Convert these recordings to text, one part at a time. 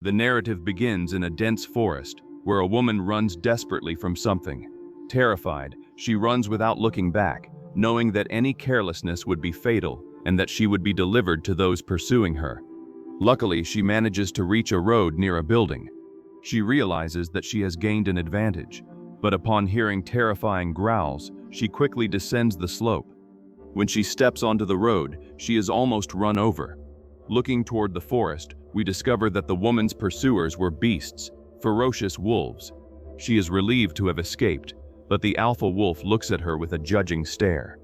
The narrative begins in a dense forest, where a woman runs desperately from something. Terrified, she runs without looking back, knowing that any carelessness would be fatal and that she would be delivered to those pursuing her. Luckily, she manages to reach a road near a building. She realizes that she has gained an advantage, but upon hearing terrifying growls, she quickly descends the slope. When she steps onto the road, she is almost run over. Looking toward the forest, we discover that the woman's pursuers were beasts, ferocious wolves. She is relieved to have escaped, but the alpha wolf looks at her with a judging stare.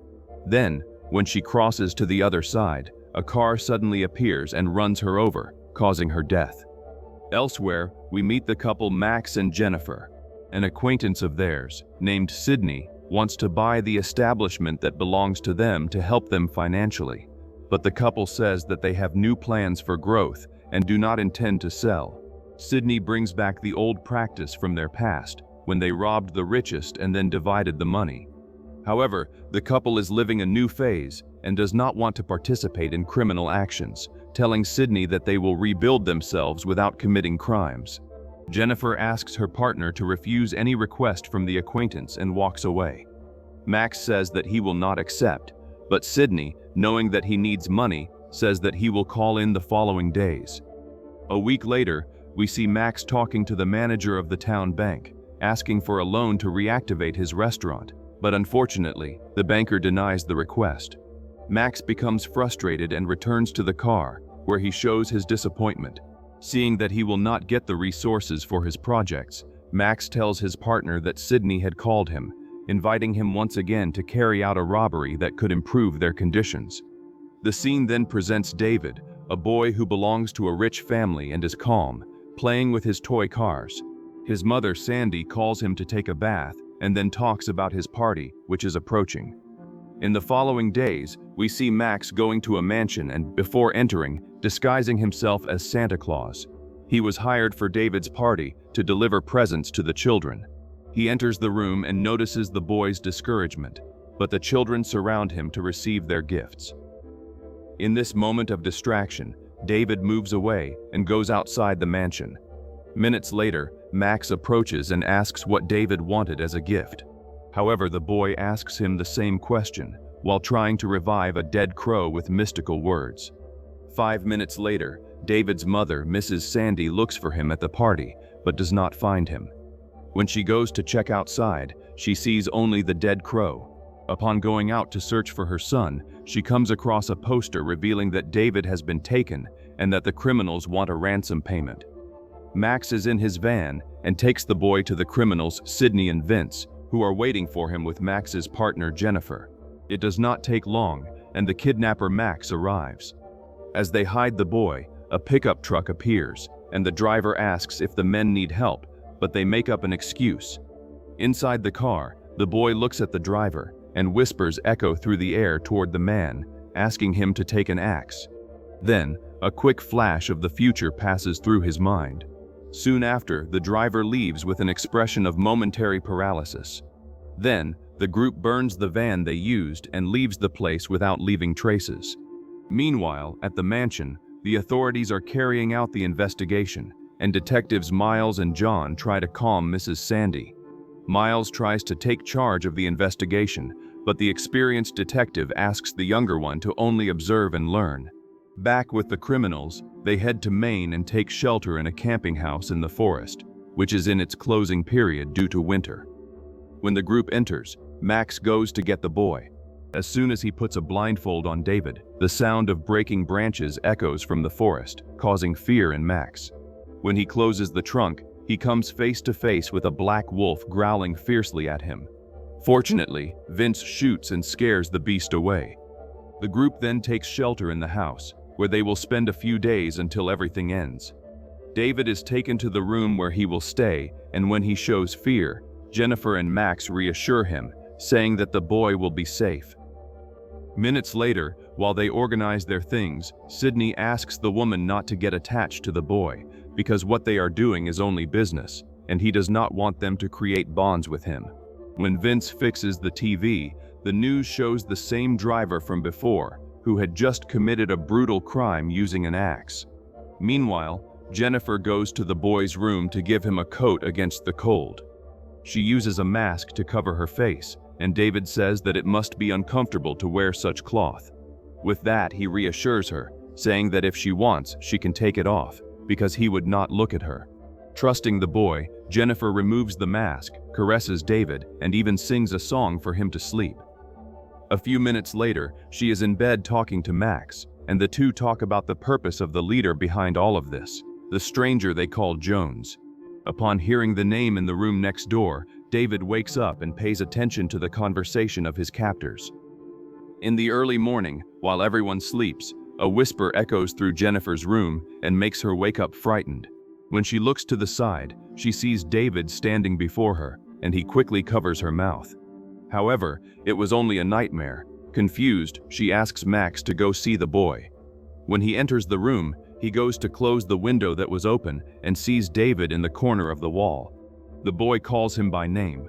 Then, when she crosses to the other side, a car suddenly appears and runs her over, causing her death. Elsewhere, we meet the couple Max and Jennifer. An acquaintance of theirs, named Sydney, wants to buy the establishment that belongs to them to help them financially. But the couple says that they have new plans for growth and do not intend to sell. Sydney brings back the old practice from their past, when they robbed the richest and then divided the money. However, the couple is living a new phase and does not want to participate in criminal actions, telling Sydney that they will rebuild themselves without committing crimes. Jennifer asks her partner to refuse any request from the acquaintance and walks away. Max says that he will not accept, but Sydney, knowing that he needs money, says that he will call in the following days. A week later, we see Max talking to the manager of the town bank, asking for a loan to reactivate his restaurant, but unfortunately, the banker denies the request. Max becomes frustrated and returns to the car, where he shows his disappointment. Seeing that he will not get the resources for his projects, Max tells his partner that Sydney had called him, inviting him once again to carry out a robbery that could improve their conditions. The scene then presents David, a boy who belongs to a rich family and is calm, playing with his toy cars. His mother, Sandy, calls him to take a bath and then talks about his party, which is approaching. In the following days, we see Max going to a mansion and, before entering, disguising himself as Santa Claus. He was hired for David's party to deliver presents to the children. He enters the room and notices the boys' discouragement, but the children surround him to receive their gifts. In this moment of distraction, David moves away and goes outside the mansion. Minutes later, Max approaches and asks what David wanted as a gift. However, the boy asks him the same question, while trying to revive a dead crow with mystical words. 5 minutes later, David's mother, Mrs. Sandy, looks for him at the party, but does not find him. When she goes to check outside, she sees only the dead crow. Upon going out to search for her son, she comes across a poster revealing that David has been taken and that the criminals want a ransom payment. Max is in his van and takes the boy to the criminals, Sydney and Vince, who are waiting for him with Max's partner, Jennifer. It does not take long, and the kidnapper Max arrives. As they hide the boy, a pickup truck appears, and the driver asks if the men need help, but they make up an excuse. Inside the car, the boy looks at the driver, and whispers echo through the air toward the man, asking him to take an axe. Then, a quick flash of the future passes through his mind. Soon after, the driver leaves with an expression of momentary paralysis. Then, the group burns the van they used and leaves the place without leaving traces. Meanwhile, at the mansion, the authorities are carrying out the investigation, and detectives Miles and John try to calm Mrs. Sandy. Miles tries to take charge of the investigation, but the experienced detective asks the younger one to only observe and learn. Back with the criminals, they head to Maine and take shelter in a camping house in the forest, which is in its closing period due to winter. When the group enters, Max goes to get the boy. As soon as he puts a blindfold on David, the sound of breaking branches echoes from the forest, causing fear in Max. When he closes the trunk, he comes face to face with a black wolf growling fiercely at him. Fortunately, Vince shoots and scares the beast away. The group then takes shelter in the house, where they will spend a few days until everything ends. David is taken to the room where he will stay, and when he shows fear, Jennifer and Max reassure him, saying that the boy will be safe. Minutes later, while they organize their things, Sydney asks the woman not to get attached to the boy, because what they are doing is only business, and he does not want them to create bonds with him. When Vince fixes the TV, the news shows the same driver from before, who had just committed a brutal crime using an axe. Meanwhile, Jennifer goes to the boy's room to give him a coat against the cold. She uses a mask to cover her face, and David says that it must be uncomfortable to wear such cloth. With that, he reassures her, saying that if she wants, she can take it off, because he would not look at her. Trusting the boy, Jennifer removes the mask, caresses David, and even sings a song for him to sleep. A few minutes later, she is in bed talking to Max, and the two talk about the purpose of the leader behind all of this, the stranger they call Jones. Upon hearing the name in the room next door, David wakes up and pays attention to the conversation of his captors. In the early morning, while everyone sleeps, a whisper echoes through Jennifer's room and makes her wake up frightened. When she looks to the side, she sees David standing before her, and he quickly covers her mouth. However, it was only a nightmare. Confused, she asks Max to go see the boy. When he enters the room, he goes to close the window that was open and sees David in the corner of the wall. The boy calls him by name.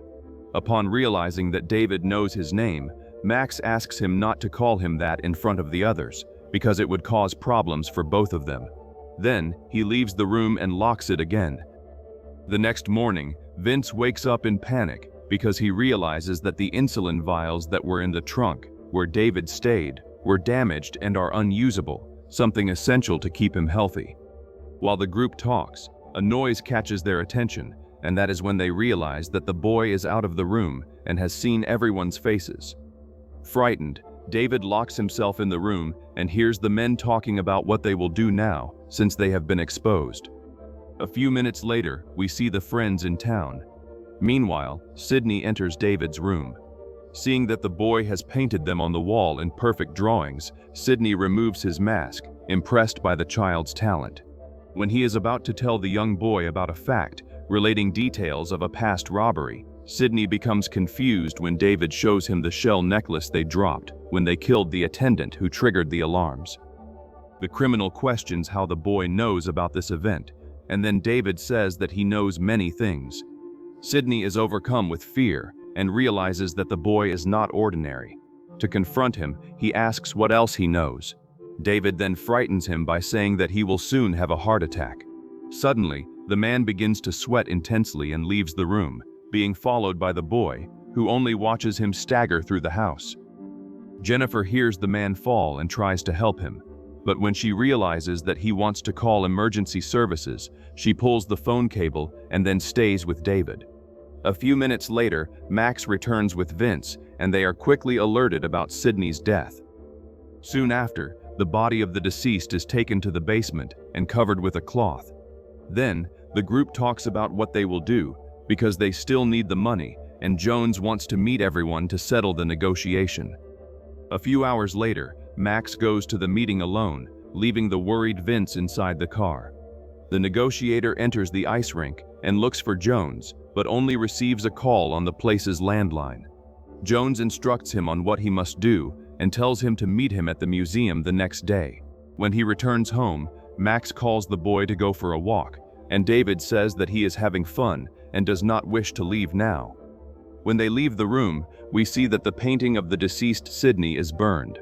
Upon realizing that David knows his name, Max asks him not to call him that in front of the others, because it would cause problems for both of them. Then, he leaves the room and locks it again. The next morning, Vince wakes up in panic because he realizes that the insulin vials that were in the trunk, where David stayed, were damaged and are unusable, something essential to keep him healthy. While the group talks, a noise catches their attention, and that is when they realize that the boy is out of the room and has seen everyone's faces. Frightened, David locks himself in the room and hears the men talking about what they will do now, since they have been exposed. A few minutes later, we see the friends in town. Meanwhile, Sydney enters David's room. Seeing that the boy has painted them on the wall in perfect drawings, Sydney removes his mask, impressed by the child's talent. When he is about to tell the young boy about a fact relating details of a past robbery, Sydney becomes confused when David shows him the shell necklace they dropped when they killed the attendant who triggered the alarms. The criminal questions how the boy knows about this event, and then David says that he knows many things. Sydney is overcome with fear and realizes that the boy is not ordinary. To confront him, he asks what else he knows. David then frightens him by saying that he will soon have a heart attack. Suddenly, the man begins to sweat intensely and leaves the room, being followed by the boy, who only watches him stagger through the house. Jennifer hears the man fall and tries to help him, but when she realizes that he wants to call emergency services, she pulls the phone cable and then stays with David. A few minutes later, Max returns with Vince, and they are quickly alerted about Sydney's death. Soon after, the body of the deceased is taken to the basement and covered with a cloth. Then, the group talks about what they will do, because they still need the money, and Jones wants to meet everyone to settle the negotiation. A few hours later, Max goes to the meeting alone, leaving the worried Vince inside the car. The negotiator enters the ice rink and looks for Jones, but only receives a call on the place's landline. Jones instructs him on what he must do and tells him to meet him at the museum the next day. When he returns home, Max calls the boy to go for a walk, and David says that he is having fun and does not wish to leave now. When they leave the room, we see that the painting of the deceased Sydney is burned.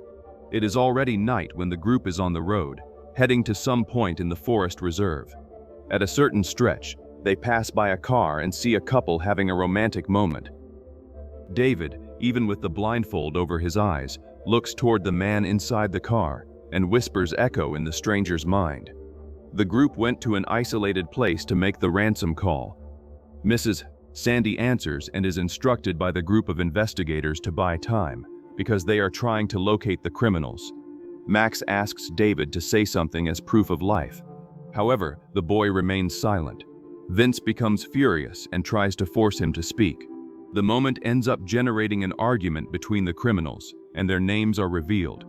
It is already night when the group is on the road, heading to some point in the forest reserve. At a certain stretch, they pass by a car and see a couple having a romantic moment. David, even with the blindfold over his eyes, looks toward the man inside the car and whispers echo in the stranger's mind. The group went to an isolated place to make the ransom call. Mrs. Sandy answers and is instructed by the group of investigators to buy time, because they are trying to locate the criminals. Max asks David to say something as proof of life. However, the boy remains silent. Vince becomes furious and tries to force him to speak. The moment ends up generating an argument between the criminals, and their names are revealed.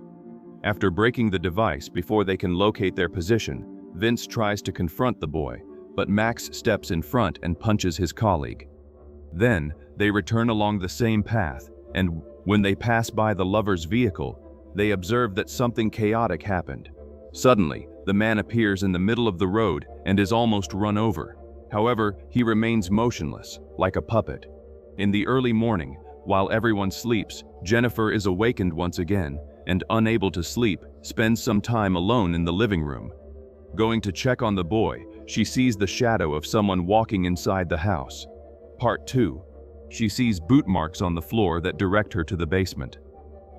After breaking the device before they can locate their position, Vince tries to confront the boy, but Max steps in front and punches his colleague. Then, they return along the same path, and when they pass by the lover's vehicle, they observe that something chaotic happened. Suddenly, the man appears in the middle of the road and is almost run over. However, he remains motionless, like a puppet. In the early morning, while everyone sleeps, Jennifer is awakened once again, and unable to sleep, spends some time alone in the living room. Going to check on the boy, she sees the shadow of someone walking inside the house. Part 2. She sees boot marks on the floor that direct her to the basement.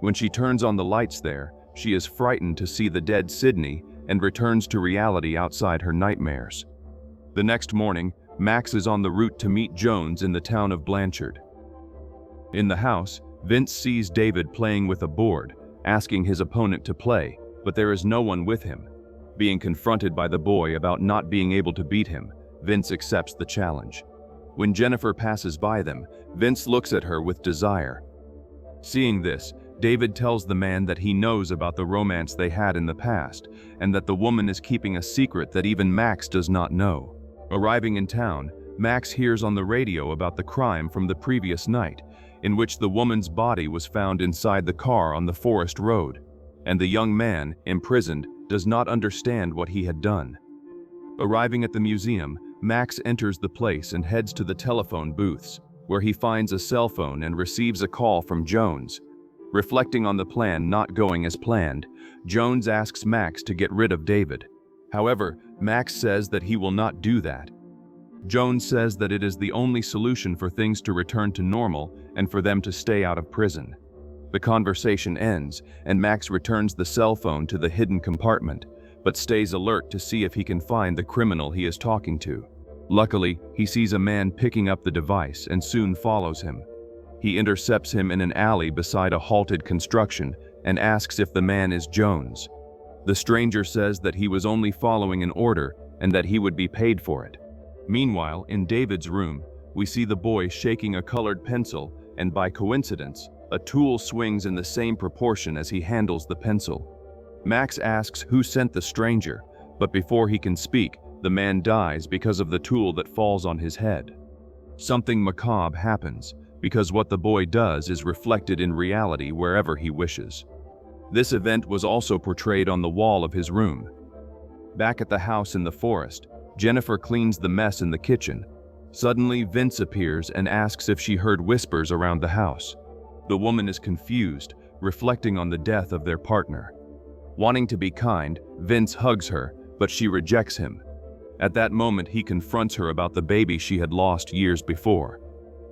When she turns on the lights there, she is frightened to see the dead Sydney and returns to reality outside her nightmares. The next morning, Max is on the route to meet Jones in the town of Blanchard. In the house, Vince sees David playing with a board, asking his opponent to play, but there is no one with him. Being confronted by the boy about not being able to beat him, Vince accepts the challenge. When Jennifer passes by them, Vince looks at her with desire. Seeing this, David tells the man that he knows about the romance they had in the past, and that the woman is keeping a secret that even Max does not know. Arriving in town, Max hears on the radio about the crime from the previous night, in which the woman's body was found inside the car on the forest road, and the young man, imprisoned, does not understand what he had done. Arriving at the museum, Max enters the place and heads to the telephone booths, where he finds a cell phone and receives a call from Jones. Reflecting on the plan not going as planned, Jones asks Max to get rid of David. However, Max says that he will not do that. Jones says that it is the only solution for things to return to normal and for them to stay out of prison. The conversation ends, and Max returns the cell phone to the hidden compartment, but stays alert to see if he can find the criminal he is talking to. Luckily, he sees a man picking up the device and soon follows him. He intercepts him in an alley beside a halted construction and asks if the man is Jones. The stranger says that he was only following an order and that he would be paid for it. Meanwhile, in David's room, we see the boy shaking a colored pencil, and by coincidence, a tool swings in the same proportion as he handles the pencil. Max asks who sent the stranger, but before he can speak, the man dies because of the tool that falls on his head. Something macabre happens, because what the boy does is reflected in reality wherever he wishes. This event was also portrayed on the wall of his room. Back at the house in the forest, Jennifer cleans the mess in the kitchen. Suddenly, Vince appears and asks if she heard whispers around the house. The woman is confused, reflecting on the death of their partner. Wanting to be kind, Vince hugs her, but she rejects him. At that moment, he confronts her about the baby she had lost years before.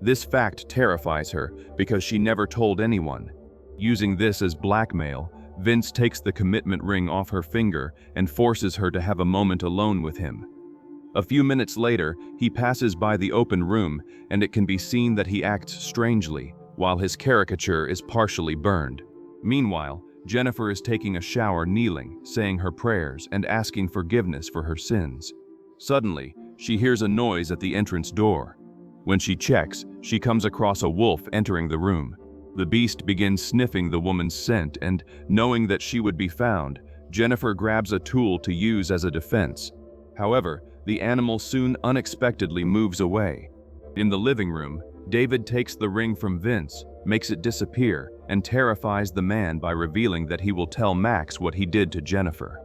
This fact terrifies her because she never told anyone. Using this as blackmail, Vince takes the commitment ring off her finger and forces her to have a moment alone with him. A few minutes later, he passes by the open room, and it can be seen that he acts strangely, while his caricature is partially burned. Meanwhile, Jennifer is taking a shower kneeling, saying her prayers and asking forgiveness for her sins. Suddenly, she hears a noise at the entrance door. When she checks, she comes across a wolf entering the room. The beast begins sniffing the woman's scent, and, knowing that she would be found, Jennifer grabs a tool to use as a defense. However, the animal soon unexpectedly moves away. In the living room, David takes the ring from Vince, makes it disappear, and terrifies the man by revealing that he will tell Max what he did to Jennifer.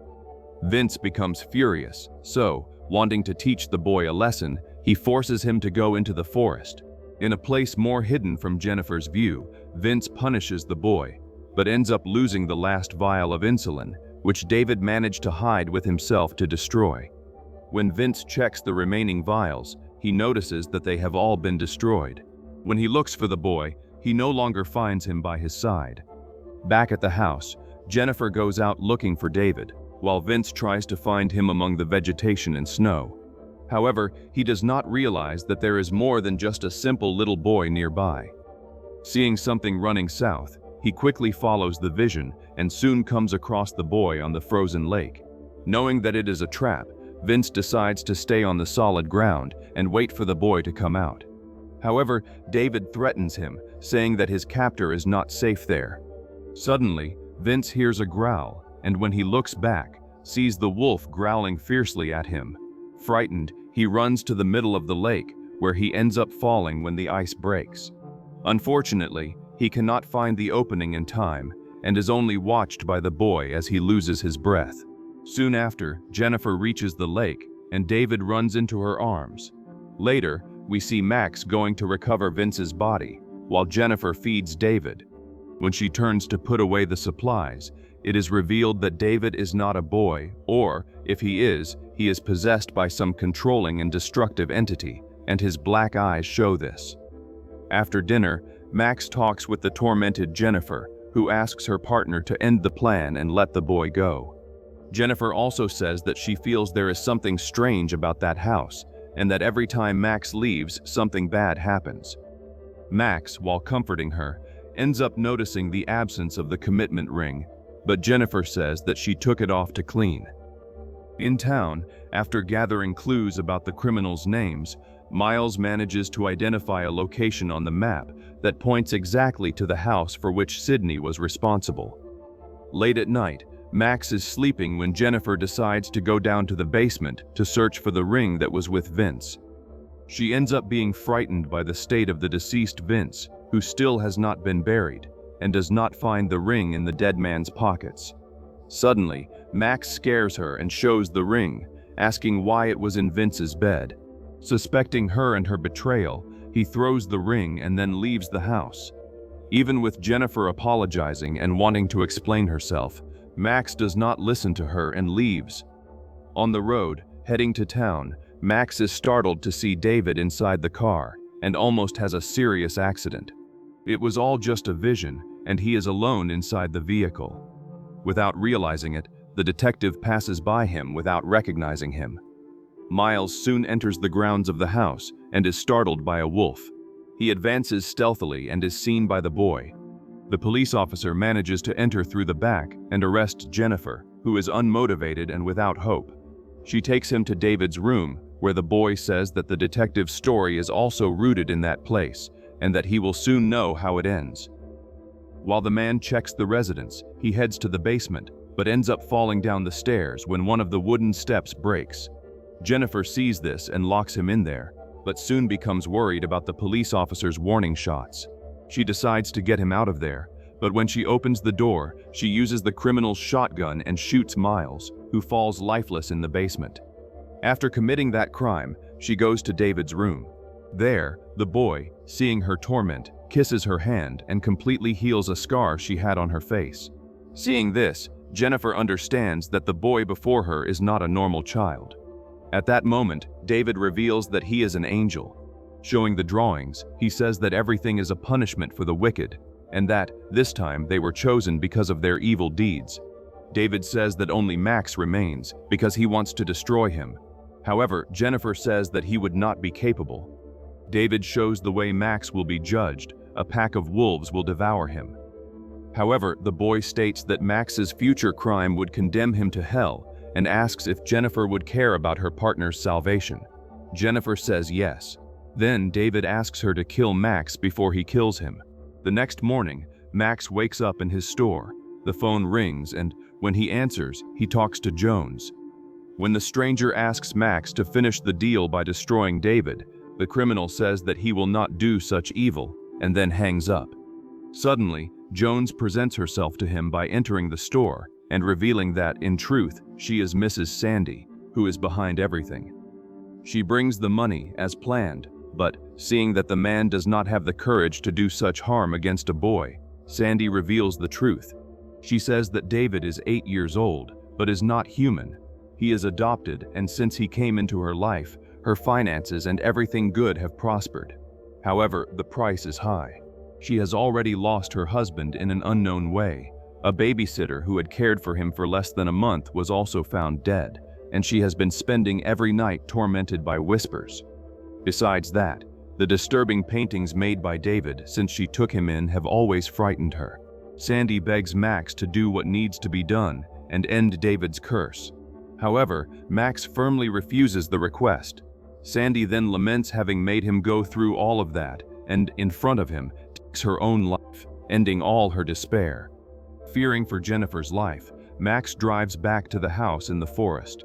Vince becomes furious, so, wanting to teach the boy a lesson, he forces him to go into the forest. In a place more hidden from Jennifer's view, Vince punishes the boy, but ends up losing the last vial of insulin, which David managed to hide with himself to destroy. When Vince checks the remaining vials, he notices that they have all been destroyed. When he looks for the boy, he no longer finds him by his side. Back at the house, Jennifer goes out looking for David, while Vince tries to find him among the vegetation and snow. However, he does not realize that there is more than just a simple little boy nearby. Seeing something running south, he quickly follows the vision and soon comes across the boy on the frozen lake. Knowing that it is a trap, Vince decides to stay on the solid ground and wait for the boy to come out. However, David threatens him, saying that his captor is not safe there. Suddenly, Vince hears a growl, and when he looks back, sees the wolf growling fiercely at him. Frightened, he runs to the middle of the lake, where he ends up falling when the ice breaks. Unfortunately, he cannot find the opening in time, and is only watched by the boy as he loses his breath. Soon after, Jennifer reaches the lake, and David runs into her arms. Later, we see Max going to recover Vince's body, while Jennifer feeds David. When she turns to put away the supplies, it is revealed that David is not a boy, or, if he is, he is possessed by some controlling and destructive entity, and his black eyes show this. After dinner, Max talks with the tormented Jennifer, who asks her partner to end the plan and let the boy go. Jennifer also says that she feels there is something strange about that house, and that every time Max leaves, something bad happens. Max, while comforting her, ends up noticing the absence of the commitment ring, but Jennifer says that she took it off to clean. In town, after gathering clues about the criminals' names, Miles manages to identify a location on the map that points exactly to the house for which Sydney was responsible. Late at night, Max is sleeping when Jennifer decides to go down to the basement to search for the ring that was with Vince. She ends up being frightened by the state of the deceased Vince, who still has not been buried, and does not find the ring in the dead man's pockets. Suddenly, Max scares her and shows the ring, asking why it was in Vince's bed. Suspecting her and her betrayal, he throws the ring and then leaves the house. Even with Jennifer apologizing and wanting to explain herself, Max does not listen to her and leaves. On the road, heading to town, Max is startled to see David inside the car and almost has a serious accident. It was all just a vision, and he is alone inside the vehicle. Without realizing it, the detective passes by him without recognizing him. Miles soon enters the grounds of the house and is startled by a wolf. He advances stealthily and is seen by the boy. The police officer manages to enter through the back and arrest Jennifer, who is unmotivated and without hope. She takes him to David's room, where the boy says that the detective's story is also rooted in that place, and that he will soon know how it ends. While the man checks the residence, he heads to the basement, but ends up falling down the stairs when one of the wooden steps breaks. Jennifer sees this and locks him in there, but soon becomes worried about the police officer's warning shots. She decides to get him out of there, but when she opens the door, she uses the criminal's shotgun and shoots Miles, who falls lifeless in the basement. After committing that crime, she goes to David's room. There, the boy, seeing her torment, kisses her hand and completely heals a scar she had on her face. Seeing this, Jennifer understands that the boy before her is not a normal child. At that moment, David reveals that he is an angel. Showing the drawings, he says that everything is a punishment for the wicked, and that, this time, they were chosen because of their evil deeds. David says that only Max remains, because he wants to destroy him. However, Jennifer says that he would not be capable. David shows the way Max will be judged. A pack of wolves will devour him. However, the boy states that Max's future crime would condemn him to hell, and asks if Jennifer would care about her partner's salvation. Jennifer says yes. Then David asks her to kill Max before he kills him. The next morning, Max wakes up in his store. The phone rings, and when he answers, he talks to Jones. When the stranger asks Max to finish the deal by destroying David, the criminal says that he will not do such evil, and then hangs up. Suddenly, Jones presents herself to him by entering the store and revealing that, in truth, she is Mrs. Sandy, who is behind everything. She brings the money as planned, but seeing that the man does not have the courage to do such harm against a boy, Sandy reveals the truth. She says that David is 8 years old, but is not human. He is adopted, and since he came into her life, her finances and everything good have prospered. However, the price is high. She has already lost her husband in an unknown way. A babysitter who had cared for him for less than a month was also found dead, and she has been spending every night tormented by whispers. Besides that, the disturbing paintings made by David since she took him in have always frightened her. Sandy begs Max to do what needs to be done and end David's curse. However, Max firmly refuses the request. Sandy then laments having made him go through all of that, and in front of him, takes her own life, ending all her despair. Fearing for Jennifer's life, Max drives back to the house in the forest.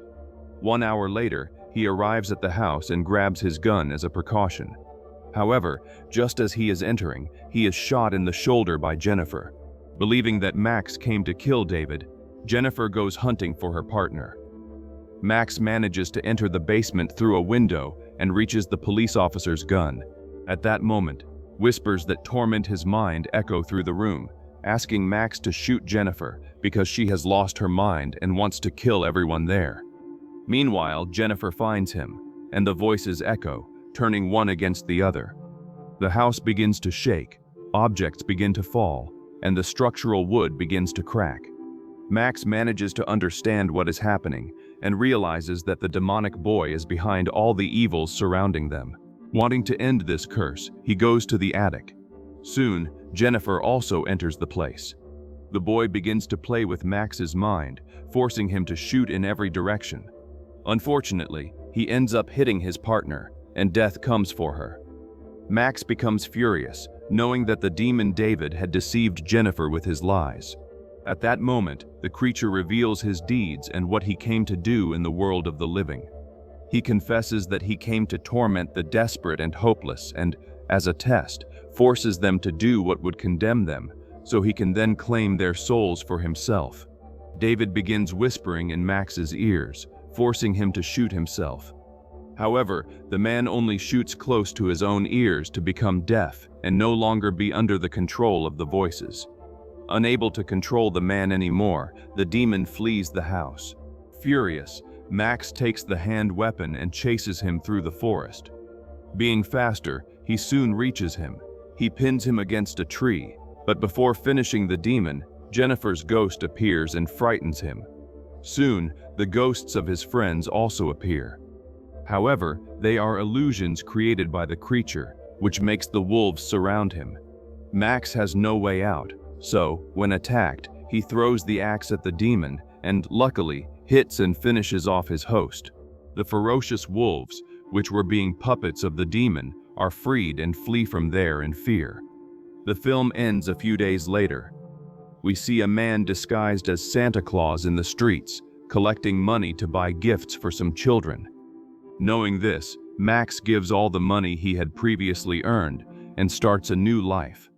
1 hour later, he arrives at the house and grabs his gun as a precaution. However, just as he is entering, he is shot in the shoulder by Jennifer. Believing that Max came to kill David, Jennifer goes hunting for her partner. Max manages to enter the basement through a window and reaches the police officer's gun. At that moment, whispers that torment his mind echo through the room, asking Max to shoot Jennifer because she has lost her mind and wants to kill everyone there. Meanwhile, Jennifer finds him, and the voices echo, turning one against the other. The house begins to shake, objects begin to fall, and the structural wood begins to crack. Max manages to understand what is happening and realizes that the demonic boy is behind all the evils surrounding them. Wanting to end this curse, he goes to the attic. Soon, Jennifer also enters the place. The boy begins to play with Max's mind, forcing him to shoot in every direction. Unfortunately, he ends up hitting his partner, and death comes for her. Max becomes furious, knowing that the demon David had deceived Jennifer with his lies. At that moment, the creature reveals his deeds and what he came to do in the world of the living. He confesses that he came to torment the desperate and hopeless and, as a test, forces them to do what would condemn them, so he can then claim their souls for himself. David begins whispering in Max's ears, forcing him to shoot himself. However, the man only shoots close to his own ears to become deaf and no longer be under the control of the voices. Unable to control the man anymore, the demon flees the house. Furious, Max takes the hand weapon and chases him through the forest. Being faster, he soon reaches him. He pins him against a tree, but before finishing the demon, Jennifer's ghost appears and frightens him. Soon, the ghosts of his friends also appear. However, they are illusions created by the creature, which makes the wolves surround him. Max has no way out, so, when attacked, he throws the axe at the demon and, luckily, hits and finishes off his host. The ferocious wolves, which were being puppets of the demon, are freed and flee from there in fear. The film ends a few days later. We see a man disguised as Santa Claus in the streets, collecting money to buy gifts for some children. Knowing this, Max gives all the money he had previously earned and starts a new life.